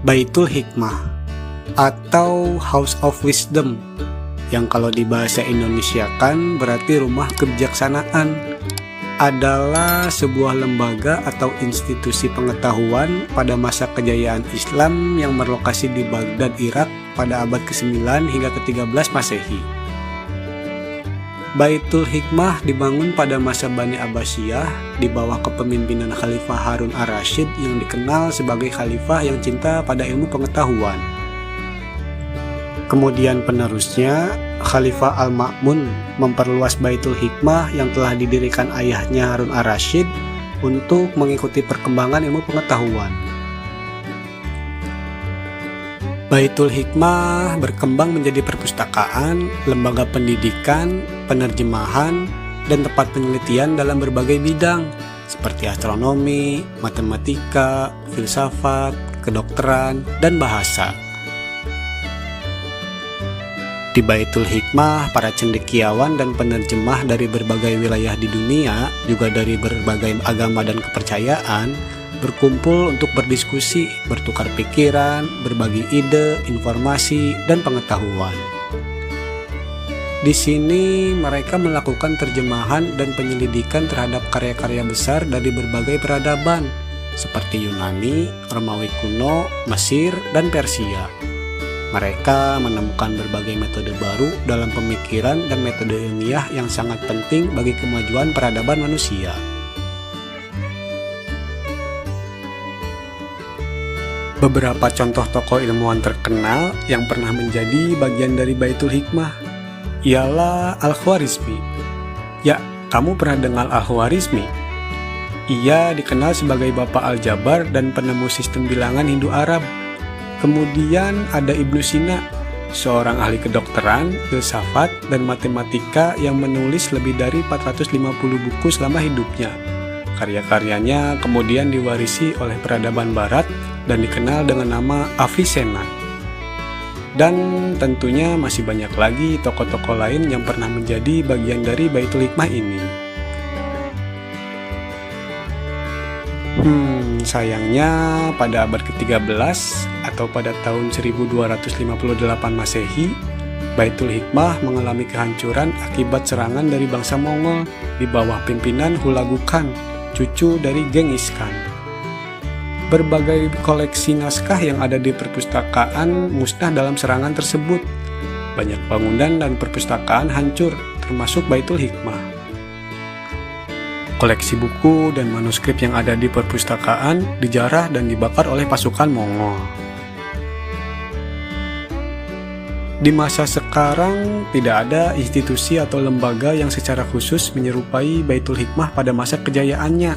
Baitul Hikmah atau House of Wisdom, yang kalau di bahasa Indonesia kan berarti rumah kebijaksanaan, adalah sebuah lembaga atau institusi pengetahuan pada masa kejayaan Islam yang berlokasi di Baghdad, Irak pada abad ke-9 hingga ke-13 Masehi. Baitul Hikmah dibangun pada masa Bani Abbasiyah di bawah kepemimpinan Khalifah Harun ar-Rasyid yang dikenal sebagai khalifah yang cinta pada ilmu pengetahuan. Kemudian penerusnya, Khalifah Al-Ma'mun memperluas Baitul Hikmah yang telah didirikan ayahnya Harun ar-Rasyid untuk mengikuti perkembangan ilmu pengetahuan. Baitul Hikmah berkembang menjadi perpustakaan, lembaga pendidikan, penerjemahan, dan tempat penelitian dalam berbagai bidang seperti astronomi, matematika, filsafat, kedokteran, dan bahasa. Di Baitul Hikmah, para cendekiawan dan penerjemah dari berbagai wilayah di dunia, juga dari berbagai agama dan kepercayaan, berkumpul untuk berdiskusi, bertukar pikiran, berbagi ide, informasi, dan pengetahuan. Di sini mereka melakukan terjemahan dan penyelidikan terhadap karya-karya besar dari berbagai peradaban seperti Yunani, Romawi kuno, Mesir, dan Persia. Mereka menemukan berbagai metode baru dalam pemikiran dan metode ilmiah yang sangat penting bagi kemajuan peradaban manusia. Beberapa contoh tokoh ilmuwan terkenal yang pernah menjadi bagian dari Baitul Hikmah ialah Al-Khwarizmi. Ya, kamu pernah dengar Al-Khwarizmi? Ia dikenal sebagai Bapak Aljabar dan penemu sistem bilangan Hindu-Arab. Kemudian ada Ibnu Sina, seorang ahli kedokteran, filsafat, dan matematika yang menulis lebih dari 450 buku selama hidupnya. Karya-karyanya kemudian diwarisi oleh peradaban barat dan dikenal dengan nama Avicenna. Dan tentunya masih banyak lagi tokoh-tokoh lain yang pernah menjadi bagian dari Baitul Hikmah ini. Sayangnya pada abad ke-13 atau pada tahun 1258 Masehi, Baitul Hikmah mengalami kehancuran akibat serangan dari bangsa Mongol di bawah pimpinan Hulagu Khan, cucu dari Genghis Khan. Berbagai koleksi naskah yang ada di perpustakaan musnah dalam serangan tersebut. Banyak bangunan dan perpustakaan hancur, termasuk Baitul Hikmah. Koleksi buku dan manuskrip yang ada di perpustakaan dijarah dan dibakar oleh pasukan Mongol. Di masa sekarang, tidak ada institusi atau lembaga yang secara khusus menyerupai Baitul Hikmah pada masa kejayaannya.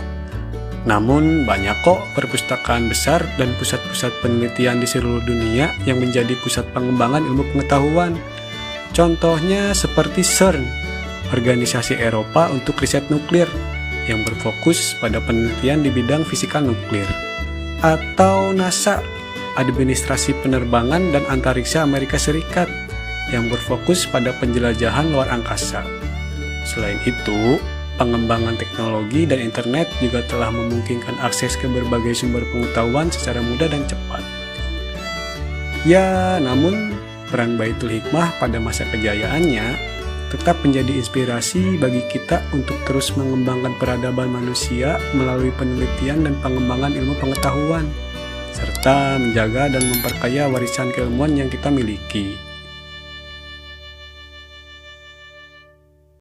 Namun, banyak kok perpustakaan besar dan pusat-pusat penelitian di seluruh dunia yang menjadi pusat pengembangan ilmu pengetahuan. Contohnya seperti CERN, organisasi Eropa untuk riset nuklir, yang berfokus pada penelitian di bidang fisika nuklir. Atau NASA, administrasi penerbangan dan antariksa Amerika Serikat, yang berfokus pada penjelajahan luar angkasa. Selain itu, pengembangan teknologi dan internet juga telah memungkinkan akses ke berbagai sumber pengetahuan secara mudah dan cepat. Ya, namun peran Baitul Hikmah pada masa kejayaannya tetap menjadi inspirasi bagi kita untuk terus mengembangkan peradaban manusia melalui penelitian dan pengembangan ilmu pengetahuan, serta menjaga dan memperkaya warisan keilmuan yang kita miliki.